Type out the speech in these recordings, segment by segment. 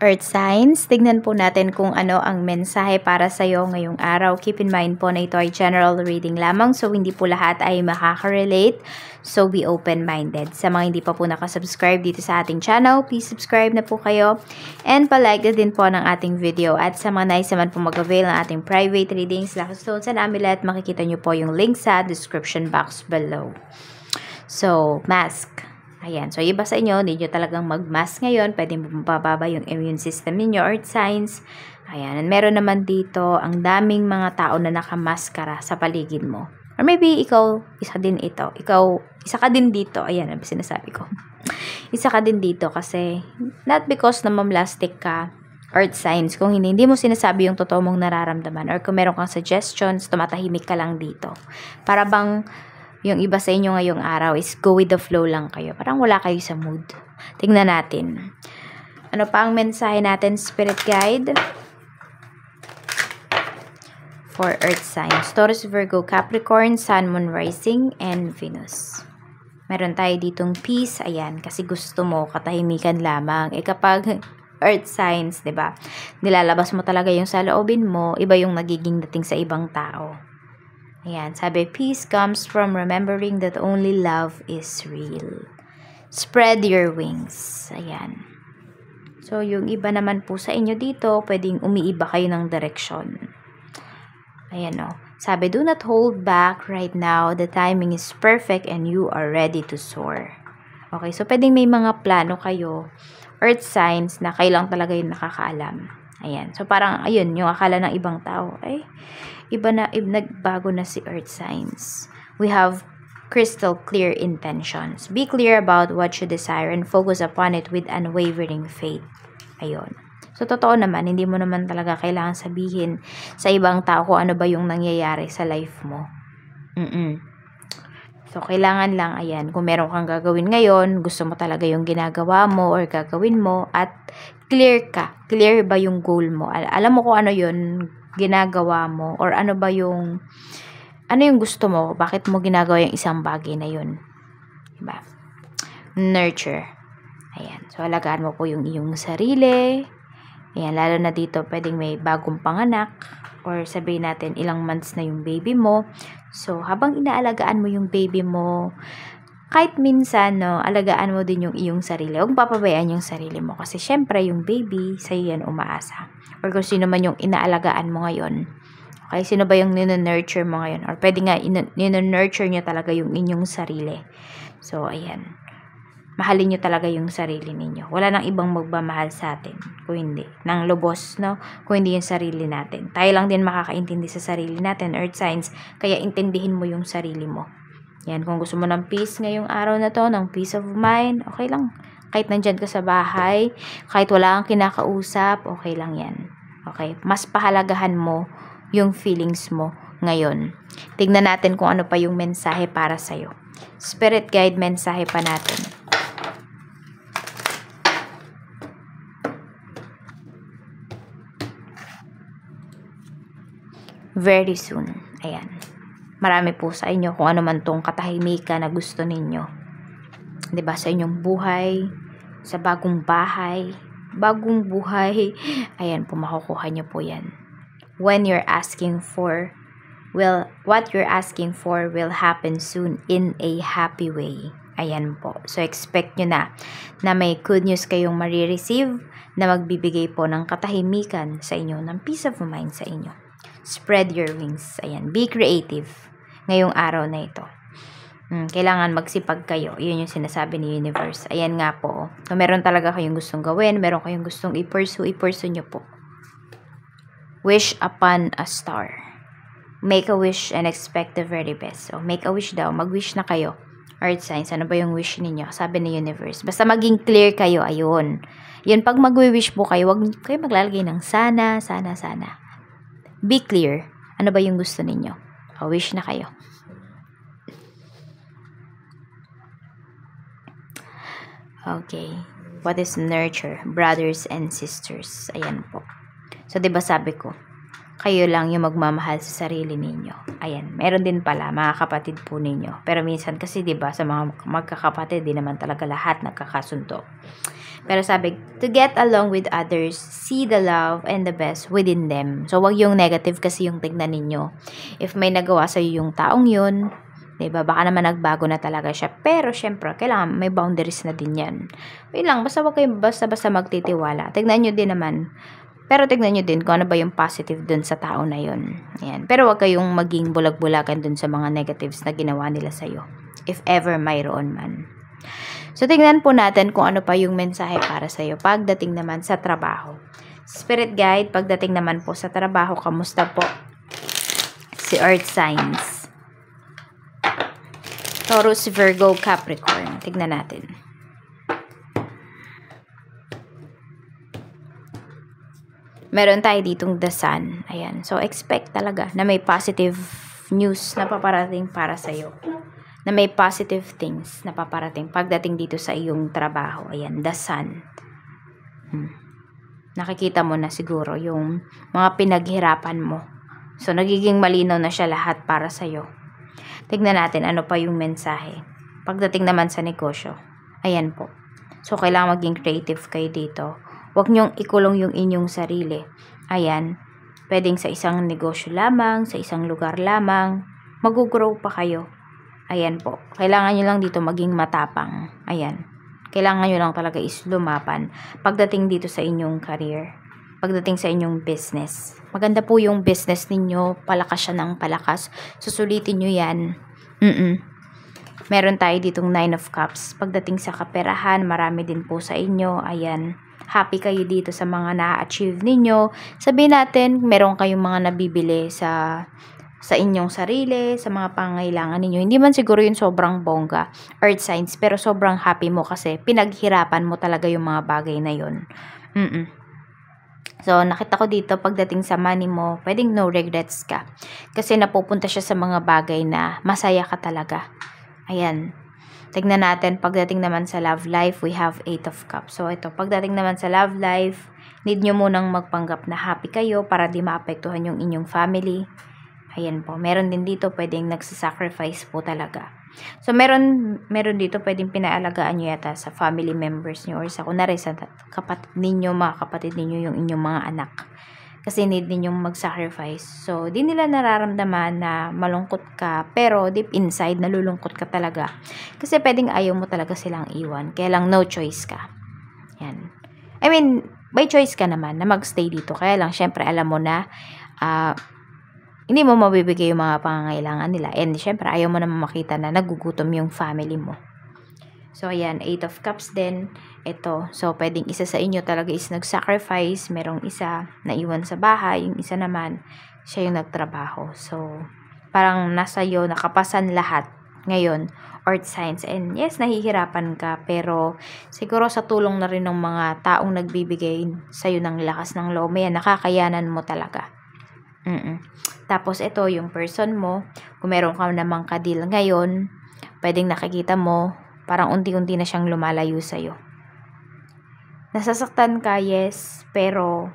Earth signs, tignan po natin kung ano ang mensahe para sa iyo ngayong araw. Keep in mind po na ito ay general reading lamang, so hindi po lahat ay makaka-relate. So be open-minded. Sa mga hindi pa po nakasubscribe dito sa ating channel, please subscribe na po kayo. And palike na din po ng ating video. At sa mga nais naman po mag-avail ng ating private readings, Lucky Stones and Amulet, makikita nyo po yung link sa description box below. So, mask. Ayan. So, iba sa inyo, hindi nyo talagang mag-mask ngayon. Pwede mababa yung immune system ninyo, earth signs. Ayan. And meron naman dito, ang daming mga tao na nakamaskara sa paligid mo. Or maybe, ikaw, isa din ito. Ikaw, isa ka din dito. Ayan, ang sinasabi ko. Isa ka din dito kasi, not because na mamlastic ka, earth signs. Kung hindi mo sinasabi yung totoo mong nararamdaman. Or kung meron kang suggestions, tumatahimik ka lang dito. Para bang, yung iba sa inyo ngayong araw is go with the flow lang kayo. Parang wala kayo sa mood. Tingnan natin. Ano pa ang mensahe natin, Spirit Guide? For Earth signs. Taurus, Virgo, Capricorn, Sun, Moon, Rising, and Venus. Meron tayo ditong peace. Ayan, kasi gusto mo katahimikan lamang. Kapag Earth signs, 'di ba? Nilalabas mo talaga yung saloobin mo, iba yung nagiging dating sa ibang tao. Ayan, sabi, peace comes from remembering that only love is real. Spread your wings. Ayan. So, yung iba naman po sa inyo dito, pwedeng umiiba kayo ng direksyon. Ayan o. Sabi, do not hold back right now. The timing is perfect and you are ready to soar. Okay, so pwedeng may mga plano kayo, earth signs, na kayo lang talaga yung nakakaalam. Ayan. So, parang, ayun, yung akala ng ibang tao, iba na, nagbago na si earth signs. We have crystal clear intentions. Be clear about what you desire and focus upon it with unwavering faith. Ayun. So, totoo naman, hindi mo naman talaga kailangan sabihin sa ibang tao kung ano ba yung nangyayari sa life mo. So, kailangan lang, ayan, kung meron kang gagawin ngayon, gusto mo talaga yung ginagawa mo or gagawin mo, at clear ka. Clear ba yung goal mo? Alam mo kung ano yun ginagawa mo, or ano ba yung, ano yung gusto mo? Bakit mo ginagawa yung isang bagay na yun? Diba? Nurture. Ayan. So, alagaan mo po yung iyong sarili. Ayan, lalo na dito, pwedeng may bagong panganak, or sabihin natin, ilang months na yung baby mo. So, habang inaalagaan mo yung baby mo, kahit minsan, no, alagaan mo din yung iyong sarili. Huwag papabayaan yung sarili mo. Kasi, syempre, yung baby, sa'yo yan umaasa. Or kung sino man yung inaalagaan mo ngayon. Okay, sino ba yung nurture mo ngayon? Or pwede nga, nurture nyo talaga yung inyong sarili. So, ayan. Mahalin nyo talaga yung sarili ninyo. Wala nang ibang magmamahal sa atin. Kung hindi. Nang lubos, no? Kung hindi yung sarili natin. Tayo lang din makakaintindi sa sarili natin, earth signs. Kaya intindihin mo yung sarili mo. Yan, kung gusto mo ng peace ngayong araw na to, ng peace of mind, okay lang. Kahit nandyan ka sa bahay, kahit wala kang kinakausap, okay lang yan. Okay? Mas pahalagahan mo yung feelings mo ngayon. Tignan natin kung ano pa yung mensahe para sa'yo. Spirit guide, mensahe pa natin. Very soon. Ayan. Marami po sa inyo kung ano man tong katahimikan na gusto ninyo. 'Di ba, sa inyong buhay, sa bagong bahay, bagong buhay. Ayan po, makukuha nyo po 'yan. When you're asking for, what you're asking for will happen soon in a happy way. Ayan po. So, expect nyo na may good news kayong marireceive na magbibigay po ng katahimikan sa inyo, ng peace of mind sa inyo. Spread your wings. Ayan. Be creative ngayong araw na ito. Kailangan magsipag kayo. Yun yung sinasabi ni Universe. Ayan nga po. So, meron talaga kayong gustong gawin. Meron kayong gustong i-pursue nyo po. Wish upon a star. Make a wish and expect the very best. So, make a wish daw. Mag-wish na kayo. Earth signs. Ano ba yung wish ninyo? Sabi ni Universe. Basta maging clear kayo. Ayun. Yun, pag mag-wish po kayo, wag kayo maglalagay ng sana. Be clear. Ano ba yung gusto ninyo? O, wish na kayo. Okay. What is nurture? Brothers and sisters. Ayan po. So, diba sabi ko, kayo lang yung magmamahal sa sarili ninyo. Ayan. Meron din pala, mga kapatid po ninyo. Pero minsan kasi, diba, sa mga magkakapatid, di naman talaga lahat nagkakasundo. Pero sabi, to get along with others, see the love and the best within them. So, wag yung negative kasi yung tignan ninyo. If may nagawa sa'yo yung taong yun, diba, baka naman nagbago na talaga siya. Pero, syempre, kailangan may boundaries na din yan. Yun lang, basta wag kayong basta-basta magtitiwala. Tignan nyo din naman. Pero tignan nyo din kung ano ba yung positive dun sa tao na yun. Ayan. Pero wag kayong maging bulag-bulagan dun sa mga negatives na ginawa nila sa'yo. If ever mayroon man. So, tingnan po natin kung ano pa yung mensahe para sa'yo pagdating naman sa trabaho. Spirit guide, pagdating naman po sa trabaho, kamusta po si Earth signs? Taurus, Virgo, Capricorn. Tignan natin. Meron tayo ditong the sun. Ayan. So, expect talaga na may positive news na paparating para sa'yo. Na may positive things na paparating pagdating dito sa iyong trabaho. Ayan, the sun. Nakikita mo na siguro yung mga pinaghirapan mo. So, nagiging malinaw na siya lahat para sa'yo. Tignan natin ano pa yung mensahe. Pagdating naman sa negosyo. Ayan po. So, kailangan maging creative kayo dito. Huwag niyong ikulong yung inyong sarili. Ayan. Pwedeng sa isang negosyo lamang, sa isang lugar lamang. Mag-grow pa kayo. Ayan po. Kailangan nyo lang dito maging matapang. Ayan. Kailangan nyo lang talaga is lumapan. Pagdating dito sa inyong career. Pagdating sa inyong business. Maganda po yung business ninyo. Palakas siya ng palakas. Susulitin nyo yan. Meron tayo ditong 9 of Cups. Pagdating sa kaperahan, marami din po sa inyo. Ayan. Happy kayo dito sa mga na-achieve ninyo. Sabihin natin, meron kayong mga nabibili sa inyong sarili, sa mga pangailangan ninyo. Hindi man siguro yun sobrang bongga, earth signs, pero sobrang happy mo kasi pinaghirapan mo talaga yung mga bagay na yun. So, nakita ko dito, pagdating sa money mo, pwedeng no regrets ka. Kasi napupunta siya sa mga bagay na masaya ka talaga. Ayan. Tignan natin, pagdating naman sa love life, we have 8 of Cups. So, ito, pagdating naman sa love life, need nyo munang magpanggap na happy kayo para di maapektuhan yung inyong family. Ayan po. Meron din dito, pwedeng nagsasacrifice po talaga. So, meron dito, pwedeng pinaalagaan nyo yata sa family members nyo or sa kunwari sa kapatid ninyo, mga kapatid ninyo, yung inyong mga anak. Kasi need ninyong mag-sacrifice. So, di nila nararamdaman na malungkot ka, pero deep inside, nalulungkot ka talaga. Kasi pwedeng ayaw mo talaga silang iwan. Kaya lang, no choice ka. Yan. I mean, by choice ka naman na magstay dito. Kaya lang, syempre, alam mo na, hindi mo mabibigay yung mga pangangailangan nila. And syempre, ayaw mo naman makita na nagugutom yung family mo. So, ayan, 8 of Cups din. Ito. So, pwedeng isa sa inyo talaga is nag-sacrifice. Merong isa na iwan sa bahay. Yung isa naman, siya yung nagtrabaho. So, parang nasa iyo, nakapasan lahat ngayon. Earth signs. And yes, nahihirapan ka. Pero, siguro sa tulong na rin ng mga taong nagbibigay sa'yo ng lakas ng loob. Yan, nakakayanan mo talaga. Tapos, ito, yung person mo. Kung meron ka namang kadil ngayon, pwedeng nakikita mo, parang unti-unti na siyang lumalayo sa'yo. Nasasaktan ka, yes, pero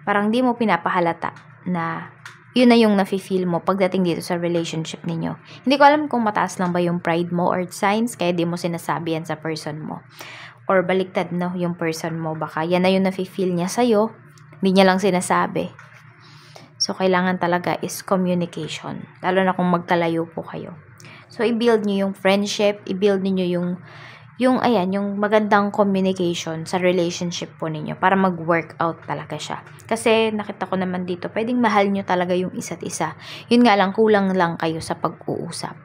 parang di mo pinapahalata na yun na yung nafe-feel mo pagdating dito sa relationship ninyo. Hindi ko alam kung mataas lang ba yung pride mo or signs, kaya di mo sinasabi yan sa person mo. Or baliktad, no, yung person mo. Baka yan na yung nafe-feel niya sa'yo, hindi niya lang sinasabi. So, kailangan talaga is communication. Lalo na kung magkalayo po kayo. So, i-build nyo yung friendship, i-build niyo yung magandang communication sa relationship po ninyo para mag-work out talaga siya. Kasi, nakita ko naman dito, pwedeng mahal nyo talaga yung isa't isa. Yun nga lang, kulang lang kayo sa pag-uusap.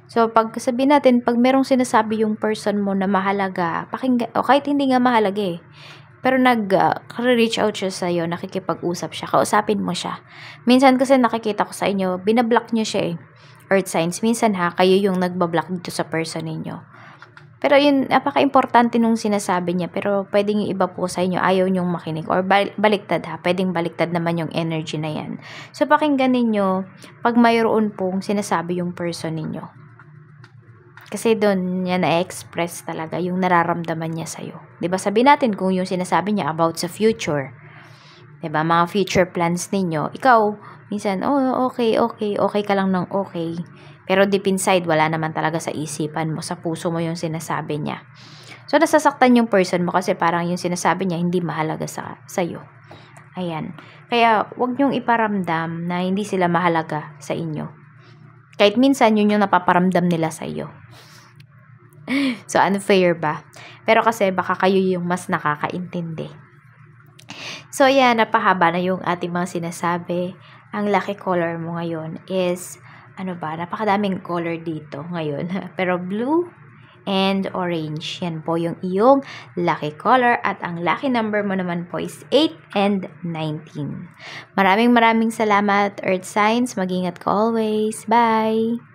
So, pag sabihin natin, pag merong sinasabi yung person mo na mahalaga, pakinggan, o kahit hindi nga mahalaga pero nag-reach out siya sa'yo, nakikipag-usap siya, kausapin mo siya. Minsan kasi nakikita ko sa inyo, binablock nyo siya Earth signs. Minsan kayo yung nagbablock dito sa person ninyo. Pero yun, napaka-importante nung sinasabi niya. Pero pwedeng yung iba po sa inyo, ayaw nyong makinig. Or baliktad pwedeng baliktad naman yung energy na yan. So, pakinggan ninyo, pag mayroon pong sinasabi yung person ninyo. Kasi doon niya na-express talaga yung nararamdaman niya sa'yo. Diba? Sabihin natin kung yung sinasabi niya about sa future. Diba? Mga future plans ninyo. Ikaw, minsan, okay ka lang ng okay. Pero deep inside, wala naman talaga sa isipan mo, sa puso mo yung sinasabi niya. So, nasasaktan yung person mo kasi parang yung sinasabi niya hindi mahalaga sa'yo. Ayan. Kaya, wag niyong iparamdam na hindi sila mahalaga sa inyo. Kahit minsan, yun yung napaparamdam nila sa iyo. So, unfair ba? Pero kasi, baka kayo yung mas nakakaintindi. So, ayan, napahaba na yung ating mga sinasabi. Ang lucky color mo ngayon is, napakadaming color dito ngayon. Pero blue and orange. Yan po yung iyong lucky color. At ang lucky number mo naman po is 8 and 19. Maraming salamat, Earth Signs. Mag-ingat ka always. Bye!